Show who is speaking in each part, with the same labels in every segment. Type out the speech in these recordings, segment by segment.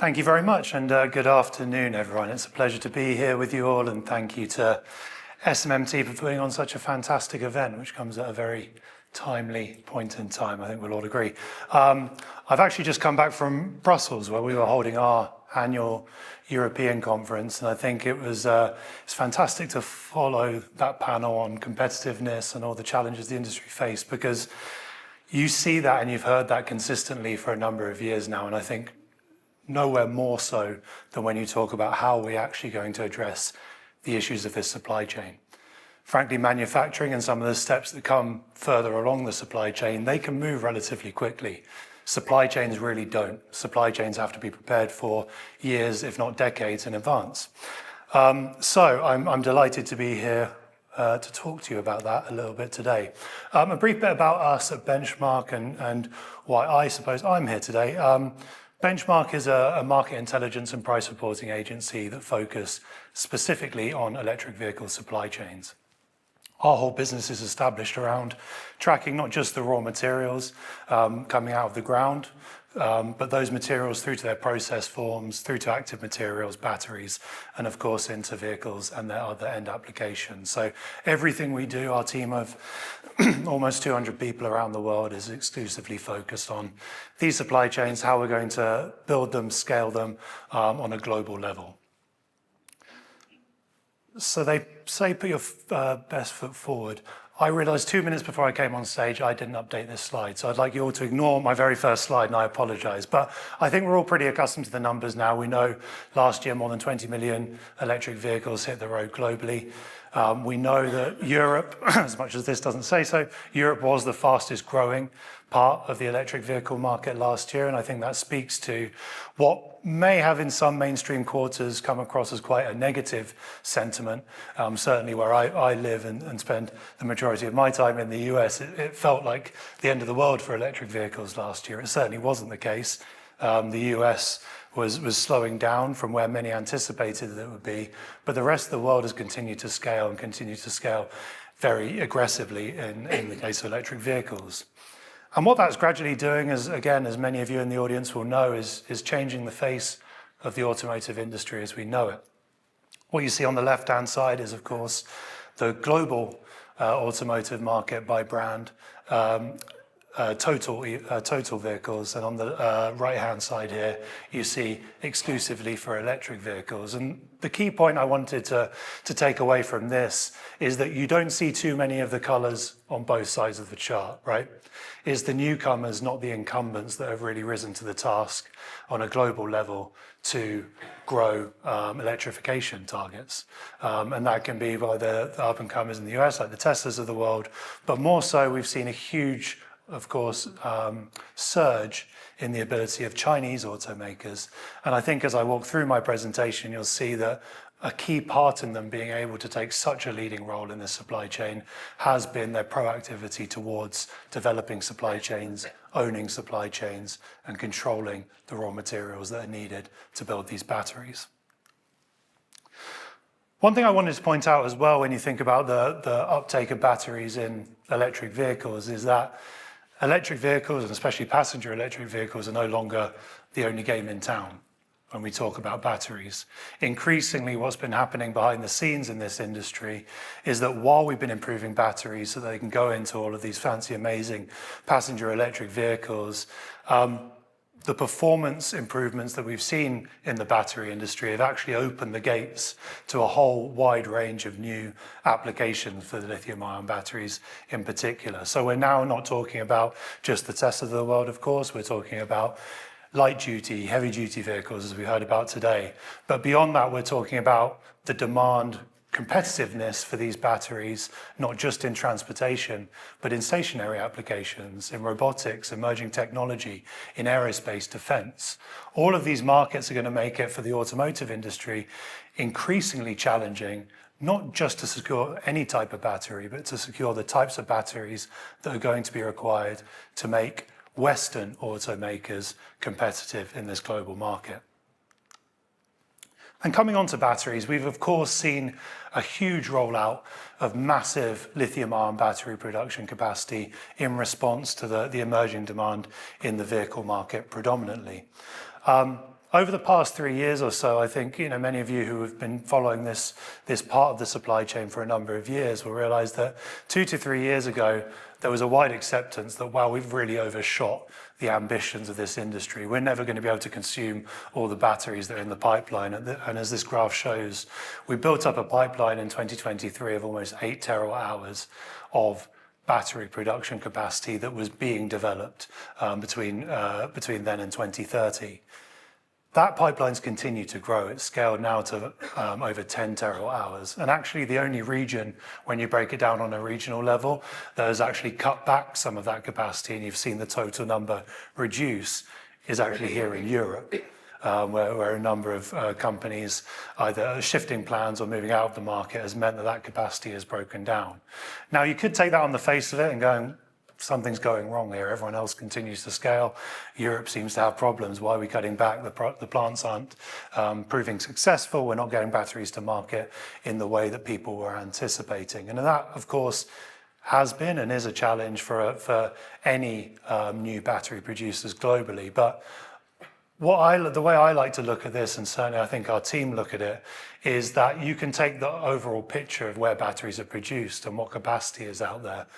Speaker 1: Thank you very much, and good afternoon, everyone. It's a pleasure to be here with you all, and thank you to SMMT for putting on such a fantastic event, which comes at a very timely point in time, I think we'll all agree. I've actually just come back from Brussels, where we were holding our annual European conference, and I think it's fantastic to follow that panel on competitiveness and all the challenges the industry faced, because you see that and you've heard that consistently for a number of years now, and I think nowhere more so than when you talk about how we're actually going to address the issues of this supply chain. Frankly, manufacturing and some of the steps that come further along the supply chain, they can move relatively quickly. Supply chains really don't. Supply chains have to be prepared for years, if not decades in advance. So I'm delighted to be here to talk to you about that a little bit today. A brief bit about us at Benchmark and why I suppose I'm here today. Benchmark is a market intelligence and price reporting agency that focus specifically on electric vehicle supply chains. Our whole business is established around tracking not just the raw materials coming out of the ground, but those materials through to their process forms, through to active materials, batteries, and of course into vehicles and their other end applications. So everything we do, our team of almost 200 people around the world is exclusively focused on these supply chains, how we're going to build them, scale them on a global level. So they say put your best foot forward. I realized 2 minutes before I came on stage, I didn't update this slide. So I'd like you all to ignore my very first slide, and I apologize. But I think we're all pretty accustomed to the numbers now. We know last year more than 20 million electric vehicles hit the road globally. We know that Europe, as much as this doesn't say so, Europe was the fastest growing part of the electric vehicle market last year. And I think that speaks to what may have in some mainstream quarters come across as quite a negative sentiment. Certainly where I live and spend the majority of my time in the US, it felt like the end of the world for electric vehicles last year. It certainly wasn't the case. The US was slowing down from where many anticipated that it would be, but the rest of the world has continued to scale and continue to scale very aggressively in the case of electric vehicles. And what that's gradually doing is, again, as many of you in the audience will know, is changing the face of the automotive industry as we know it. What you see on the left-hand side is, of course, the global automotive market by brand, total vehicles, and on the right-hand side here, you see exclusively for electric vehicles. And the key point I wanted to take away from this is that you don't see too many of the colors on both sides of the chart, right? It's the newcomers, not the incumbents, that have really risen to the task on a global level to grow electrification targets. And that can be by the up-and-comers in the US, like the Teslas of the world, but more so we've seen a huge, of course, surge in the ability of Chinese automakers. And I think as I walk through my presentation, you'll see that a key part in them being able to take such a leading role in this supply chain has been their proactivity towards developing supply chains, owning supply chains, and controlling the raw materials that are needed to build these batteries. One thing I wanted to point out as well when you think about the uptake of batteries in electric vehicles is that electric vehicles, and especially passenger electric vehicles, are no longer the only game in town when we talk about batteries. Increasingly, what's been happening behind the scenes in this industry is that while we've been improving batteries so they can go into all of these fancy, amazing passenger electric vehicles, the performance improvements that we've seen in the battery industry have actually opened the gates to a whole wide range of new applications for the lithium-ion batteries in particular. So we're now not talking about just the Tesla of the world, of course. We're talking about light-duty, heavy-duty vehicles, as we heard about today. But beyond that, we're talking about the demand competitiveness for these batteries, not just in transportation, but in stationary applications, in robotics, emerging technology, in aerospace, defense. All of these markets are going to make it for the automotive industry increasingly challenging, not just to secure any type of battery, but to secure the types of batteries that are going to be required to make Western automakers competitive in this global market. And coming on to batteries, we've of course seen a huge rollout of massive lithium-ion battery production capacity in response to the emerging demand in the vehicle market predominantly. Over the past 3 years or so, I think many of you who have been following this part of the supply chain for a number of years will realize that 2 to 3 years ago, there was a wide acceptance that, wow, we've really overshot the ambitions of this industry. We're never going to be able to consume all the batteries that are in the pipeline. And as this graph shows, we built up a pipeline in 2023 of almost 8 terawatt hours of battery production capacity that was being developed between then and 2030. That pipeline's continued to grow. It's scaled now to over 10 terawatt hours. And actually the only region, when you break it down on a regional level, that has actually cut back some of that capacity, and you've seen the total number reduce, is actually here in Europe, where a number of companies either shifting plans or moving out of the market has meant that capacity has broken down. Now, you could take that on the face of it and go, something's going wrong here. Everyone else continues to scale. Europe seems to have problems. Why are we cutting back? The plants aren't proving successful. We're not getting batteries to market in the way that people were anticipating. And that, of course, has been and is a challenge for any new battery producers globally. But the way I like to look at this, and certainly I think our team look at it, is that you can take the overall picture of where batteries are produced and what capacity is out there.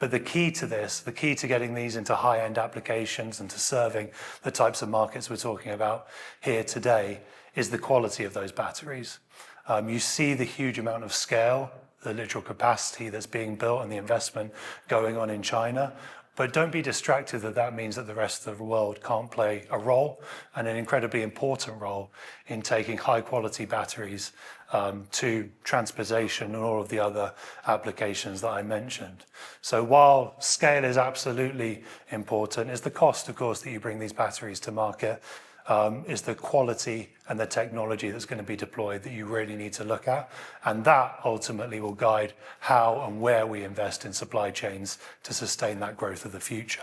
Speaker 1: But the key to this, the key to getting these into high-end applications and to serving the types of markets we're talking about here today, is the quality of those batteries. You see the huge amount of scale, the literal capacity that's being built and the investment going on in China. But don't be distracted that means that the rest of the world can't play a role, and an incredibly important role, in taking high quality batteries to transportation and all of the other applications that I mentioned. So while scale is absolutely important, is the cost, of course, that you bring these batteries to market, is the quality and the technology that's going to be deployed that you really need to look at. And that ultimately will guide how and where we invest in supply chains to sustain that growth of the future.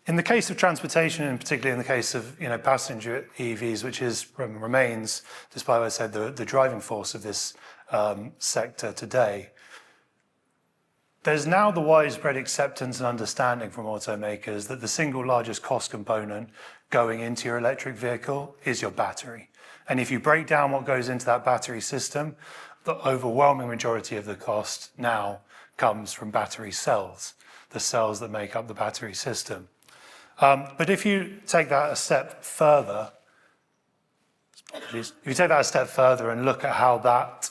Speaker 1: In the case of transportation, and particularly in the case of passenger EVs, which remains, despite what I said, the driving force of this sector today, there's now the widespread acceptance and understanding from automakers that the single largest cost component going into your electric vehicle is your battery. And if you break down what goes into that battery system, the overwhelming majority of the cost now comes from battery cells, the cells that make up the battery system. But if you take that a step further, and look at how that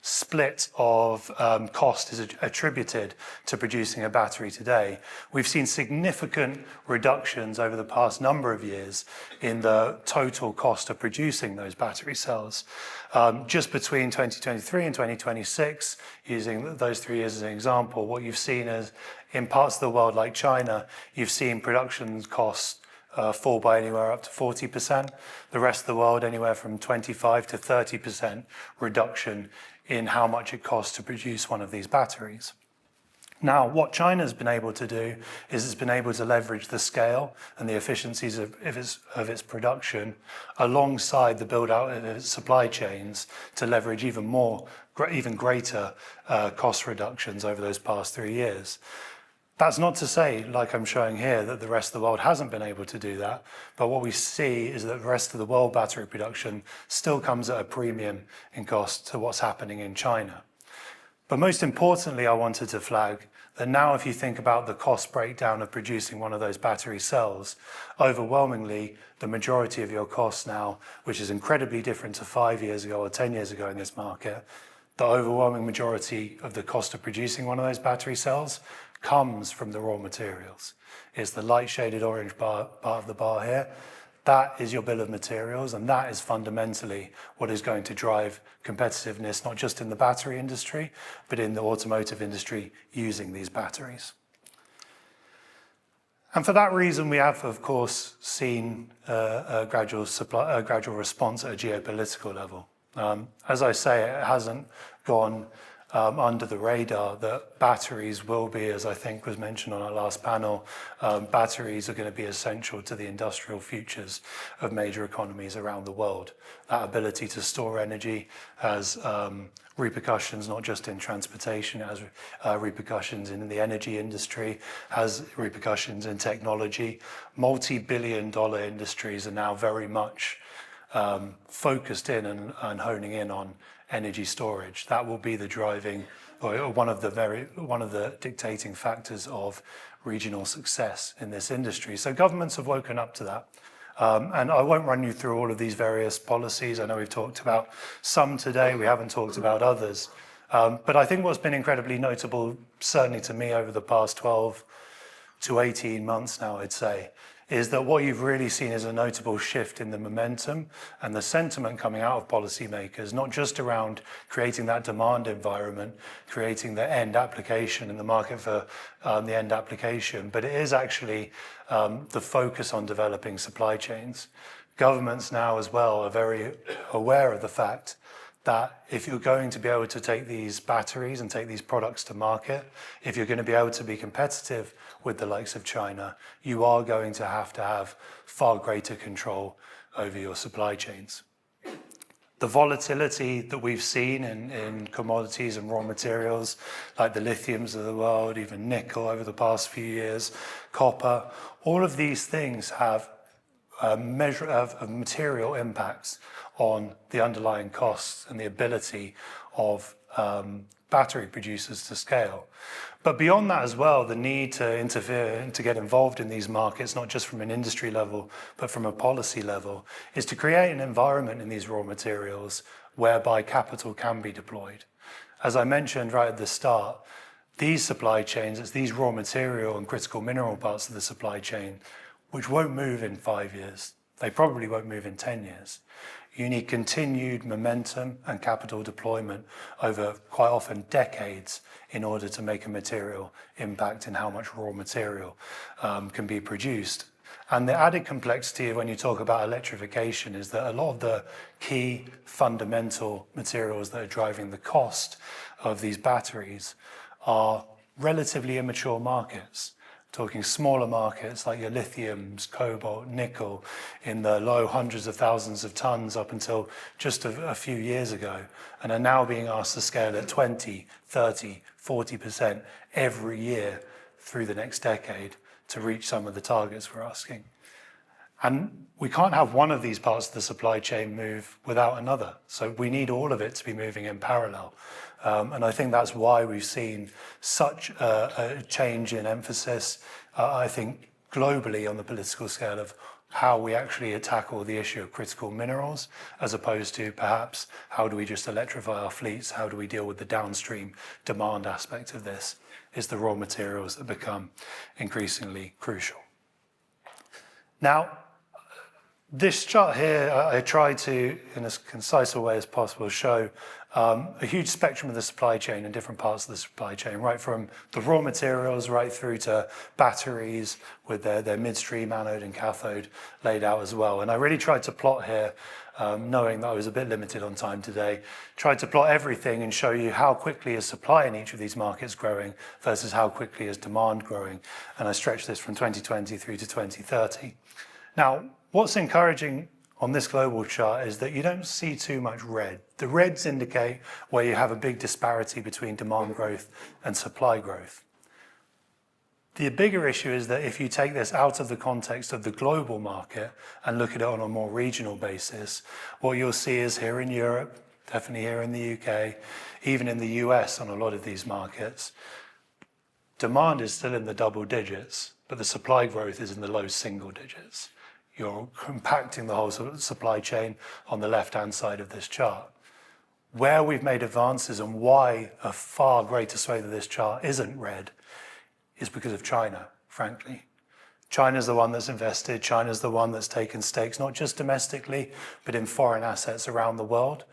Speaker 1: split of cost is attributed to producing a battery today, we've seen significant reductions over the past number of years in the total cost of producing those battery cells. Just between 2023 and 2026, using those 3 years as an example, what you've seen is, in parts of the world like China, you've seen production costs fall by anywhere up to 40%. The rest of the world, anywhere from 25 to 30% reduction in how much it costs to produce one of these batteries. Now, what China's been able to do is it's been able to leverage the scale and the efficiencies of its production alongside the build out of its supply chains to leverage even greater cost reductions over those past 3 years. That's not to say, like I'm showing here, that the rest of the world hasn't been able to do that. But what we see is that the rest of the world battery production still comes at a premium in cost to what's happening in China. But most importantly, I wanted to flag that now if you think about the cost breakdown of producing one of those battery cells, overwhelmingly, the majority of your costs now, which is incredibly different to 5 years ago or 10 years ago in this market, the overwhelming majority of the cost of producing one of those battery cells comes from the raw materials. It's the light shaded orange part of the bar here. That is your bill of materials, and that is fundamentally what is going to drive competitiveness, not just in the battery industry, but in the automotive industry using these batteries. And for that reason, we have, of course, seen a gradual response at a geopolitical level. As I say, it hasn't gone under the radar that batteries will be, as I think was mentioned on our last panel, batteries are going to be essential to the industrial futures of major economies around the world. That ability to store energy has repercussions not just in transportation, it has repercussions in the energy industry, has repercussions in technology. Multi-billion-dollar industries are now very much focused in and honing in on energy storage. That will be the driving, or one of the dictating factors of regional success in this industry. So governments have woken up to that. And I won't run you through all of these various policies. I know we've talked about some today, we haven't talked about others. But I think what's been incredibly notable, certainly to me over the past 12 to 18 months now, I'd say, is that what you've really seen is a notable shift in the momentum and the sentiment coming out of policymakers, not just around creating that demand environment, creating the end application and the market for the end application, but it is actually the focus on developing supply chains. Governments now as well are very aware of the fact that if you're going to be able to take these batteries and take these products to market, if you're going to be able to be competitive with the likes of China, you are going to have far greater control over your supply chains. The volatility that we've seen in commodities and raw materials, like the lithiums of the world, even nickel over the past few years, copper, all of these things have a measure of material impacts on the underlying costs and the ability of battery producers to scale. But beyond that as well, the need to interfere and to get involved in these markets, not just from an industry level, but from a policy level, is to create an environment in these raw materials whereby capital can be deployed. As I mentioned right at the start, these supply chains, it's these raw material and critical mineral parts of the supply chain, which won't move in 5 years. They probably won't move in 10 years. You need continued momentum and capital deployment over quite often decades in order to make a material impact in how much raw material can be produced. And the added complexity when you talk about electrification is that a lot of the key fundamental materials that are driving the cost of these batteries are relatively immature markets. Talking smaller markets like your lithiums, cobalt, nickel in the low hundreds of thousands of tons up until just a few years ago, and are now being asked to scale at 20, 30, 40% every year through the next decade to reach some of the targets we're asking. And we can't have one of these parts of the supply chain move without another. So we need all of it to be moving in parallel. And I think that's why we've seen such a change in emphasis, I think, globally on the political scale of how we actually tackle the issue of critical minerals, as opposed to perhaps how do we just electrify our fleets, how do we deal with the downstream demand aspect of this, is the raw materials that become increasingly crucial. Now, this chart here, I try to, in as concise a way as possible, show a huge spectrum of the supply chain and different parts of the supply chain, right from the raw materials right through to batteries with their midstream anode and cathode laid out as well. And I really tried to plot here, knowing that I was a bit limited on time today, tried to plot everything and show you how quickly is supply in each of these markets growing versus how quickly is demand growing. And I stretched this from 2020 through to 2030. Now, what's encouraging on this global chart is that you don't see too much red. The reds indicate where you have a big disparity between demand growth and supply growth. The bigger issue is that if you take this out of the context of the global market and look at it on a more regional basis, what you'll see is here in Europe, definitely here in the UK, even in the US on a lot of these markets, demand is still in the double digits, but the supply growth is in the low single digits. You're compacting the whole supply chain on the left-hand side of this chart. Where we've made advances and why a far greater swathe of this chart isn't red is because of China, frankly. China's the one that's invested. China's the one that's taken stakes, not just domestically, but in foreign assets around the world.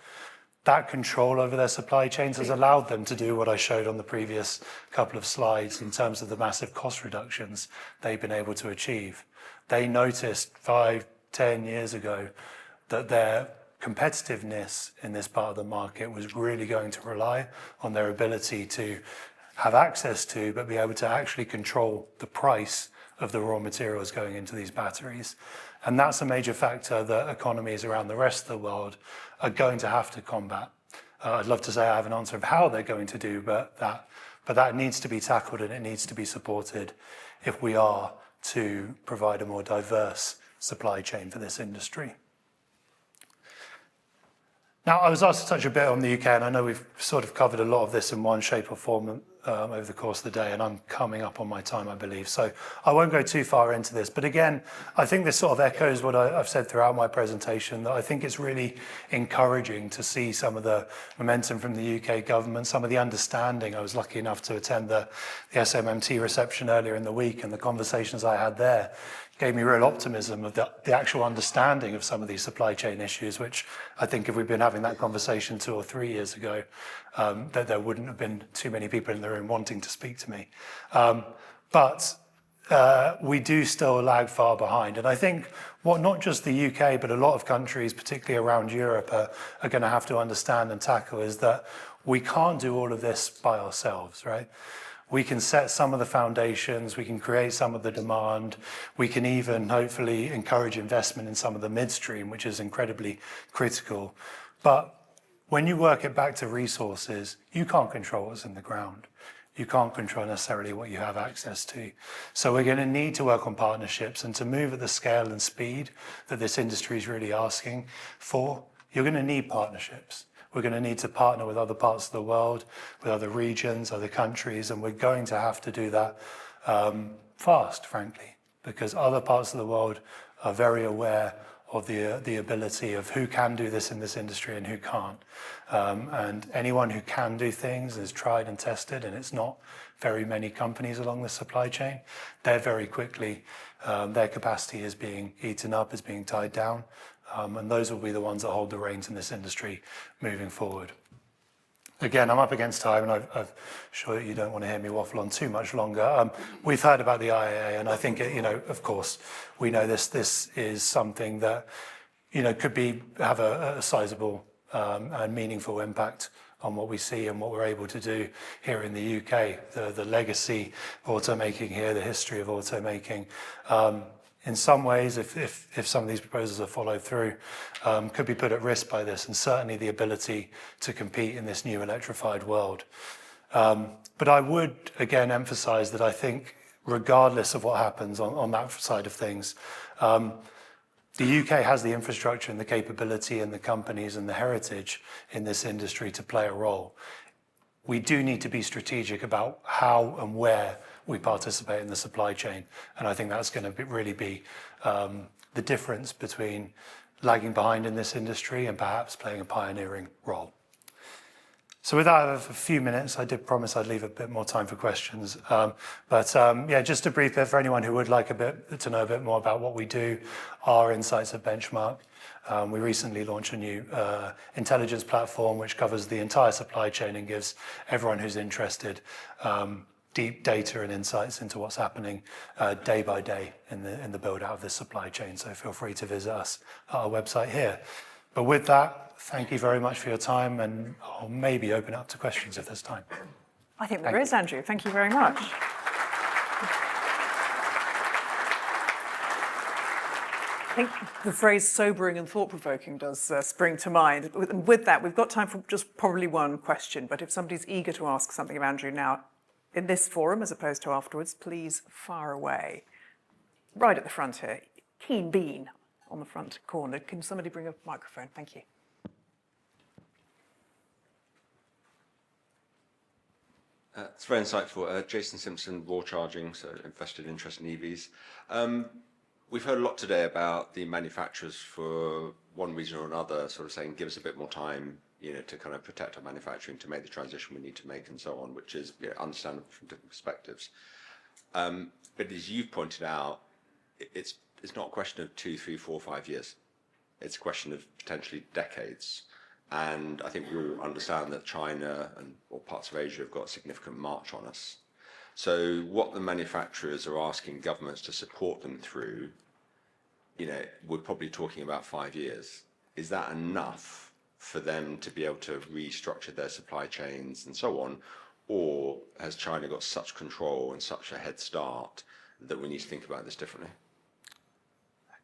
Speaker 1: That control over their supply chains has allowed them to do what I showed on the previous couple of slides in terms of the massive cost reductions they've been able to achieve. They noticed 5, 10 years ago that their competitiveness in this part of the market was really going to rely on their ability to have access to, but be able to actually control the price of the raw materials going into these batteries. And that's a major factor that economies around the rest of the world are going to have to combat. I'd love to say I have an answer of how they're going to do, but that needs to be tackled and it needs to be supported if we are to provide a more diverse supply chain for this industry. Now, I was asked to touch a bit on the UK, and I know we've sort of covered a lot of this in one shape or form over the course of the day, and I'm coming up on my time, I believe. So I won't go too far into this. But again, I think this sort of echoes what I've said throughout my presentation, that I think it's really encouraging to see some of the momentum from the UK government, some of the understanding. I was lucky enough to attend the SMMT reception earlier in the week, and the conversations I had there gave me real optimism of the actual understanding of some of these supply chain issues, which I think if we'd been having that conversation 2 or 3 years ago, that there wouldn't have been too many people in the room wanting to speak to me. But we do still lag far behind. And I think what not just the UK, but a lot of countries, particularly around Europe, are going to have to understand and tackle is that we can't do all of this by ourselves, right? We can set some of the foundations, we can create some of the demand, we can even hopefully encourage investment in some of the midstream, which is incredibly critical. But when you work it back to resources, you can't control what's in the ground. You can't control necessarily what you have access to. So we're going to need to work on partnerships, and to move at the scale and speed that this industry is really asking for, you're going to need partnerships. We're going to need to partner with other parts of the world, with other regions, other countries, and we're going to have to do that fast, frankly, because other parts of the world are very aware of the ability of who can do this in this industry and who can't. And anyone who can do things is tried and tested, and it's not very many companies along the supply chain. They're very quickly, their capacity is being eaten up, is being tied down. And those will be the ones that hold the reins in this industry moving forward. Again, I'm up against time, and I'm sure that you don't want to hear me waffle on too much longer. We've heard about the IAA, and I think, of course, we know this is something that, could have a sizable and meaningful impact on what we see and what we're able to do here in the UK. The legacy of automaking here, the history of automaking. In some ways, if some of these proposals are followed through, could be put at risk by this, and certainly the ability to compete in this new electrified world. But I would, again, emphasize that I think, regardless of what happens on that side of things, the UK has the infrastructure and the capability and the companies and the heritage in this industry to play a role. We do need to be strategic about how and where we participate in the supply chain. And I think that's going to really be the difference between lagging behind in this industry and perhaps playing a pioneering role. So with that, I have a few minutes. I did promise I'd leave a bit more time for questions. Just a brief bit for anyone who would like to know a bit more about what we do, our insights at Benchmark. We recently launched a new intelligence platform which covers the entire supply chain and gives everyone who's interested deep data and insights into what's happening day by day in the build out of this supply chain. So feel free to visit us at our website here. But with that, thank you very much for your time, and I'll maybe open up to questions if there's time.
Speaker 2: I think there is, Andrew. Thank you very much. I think the phrase sobering and thought-provoking does spring to mind. And with that, we've got time for just probably one question, but if somebody's eager to ask something of Andrew now, in this forum, as opposed to afterwards, please fire away. Right at the front here, Keen Bean on the front corner. Can somebody bring a microphone? Thank you.
Speaker 3: It's very insightful. Jason Simpson, raw charging, so invested interest in EVs. We've heard a lot today about the manufacturers, for one reason or another, sort of saying, give us a bit more time, to kind of protect our manufacturing, to make the transition we need to make and so on, which is understandable from different perspectives. But as you've pointed out, it's not a question of 2, 3, 4, 5 years. It's a question of potentially decades. And I think we all understand that China or parts of Asia have got a significant march on us. So what the manufacturers are asking governments to support them through, we're probably talking about 5 years. is that enough for them to be able to restructure their supply chains and so on? Or has China got such control and such a head start that we need to think about this differently?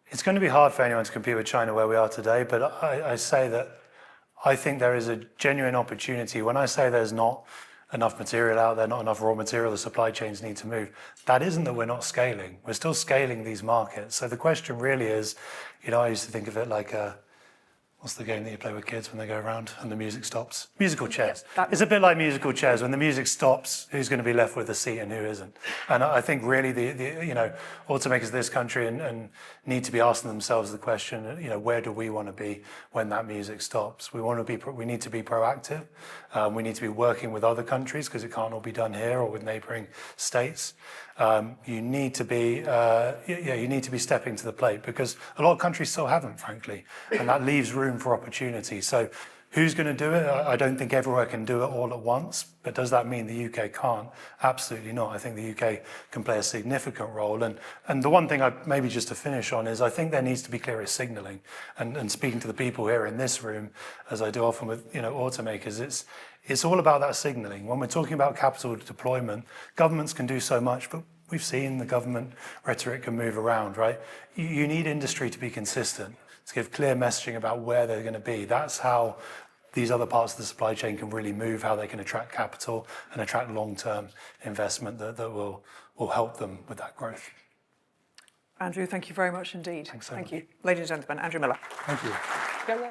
Speaker 1: It's going to be hard for anyone to compete with China where we are today, but I say that I think there is a genuine opportunity. When I say there's not enough material out there, not enough raw material, the supply chains need to move, that isn't that we're not scaling. We're still scaling these markets. So the question really is, I used to think of it like what's the game that you play with kids when they go around and the music stops? Musical chairs. It's a bit like musical chairs. When the music stops, who's going to be left with the seat and who isn't? And I think really the automakers of this country and need to be asking themselves the question, where do we want to be when that music stops? We need to be proactive. We need to be working with other countries because it can't all be done here or with neighboring states. You need to be stepping to the plate because a lot of countries still haven't, frankly, and that leaves room for opportunity. So who's going to do it? I don't think everywhere can do it all at once, but does that mean the UK can't? Absolutely not. I think the UK can play a significant role. And the one thing maybe just to finish on is I think there needs to be clearer signalling. And speaking to the people here in this room, as I do often with automakers, it's all about that signalling. When we're talking about capital deployment, governments can do so much, but we've seen the government rhetoric can move around, right? You need industry to be consistent, to give clear messaging about where they're going to be. That's how these other parts of the supply chain can really move, how they can attract capital and attract long-term investment that will help them with that growth.
Speaker 2: Andrew, thank you very much indeed.
Speaker 1: Thanks so much.
Speaker 2: Thank you. Ladies and gentlemen, Andrew Miller.
Speaker 1: Thank you.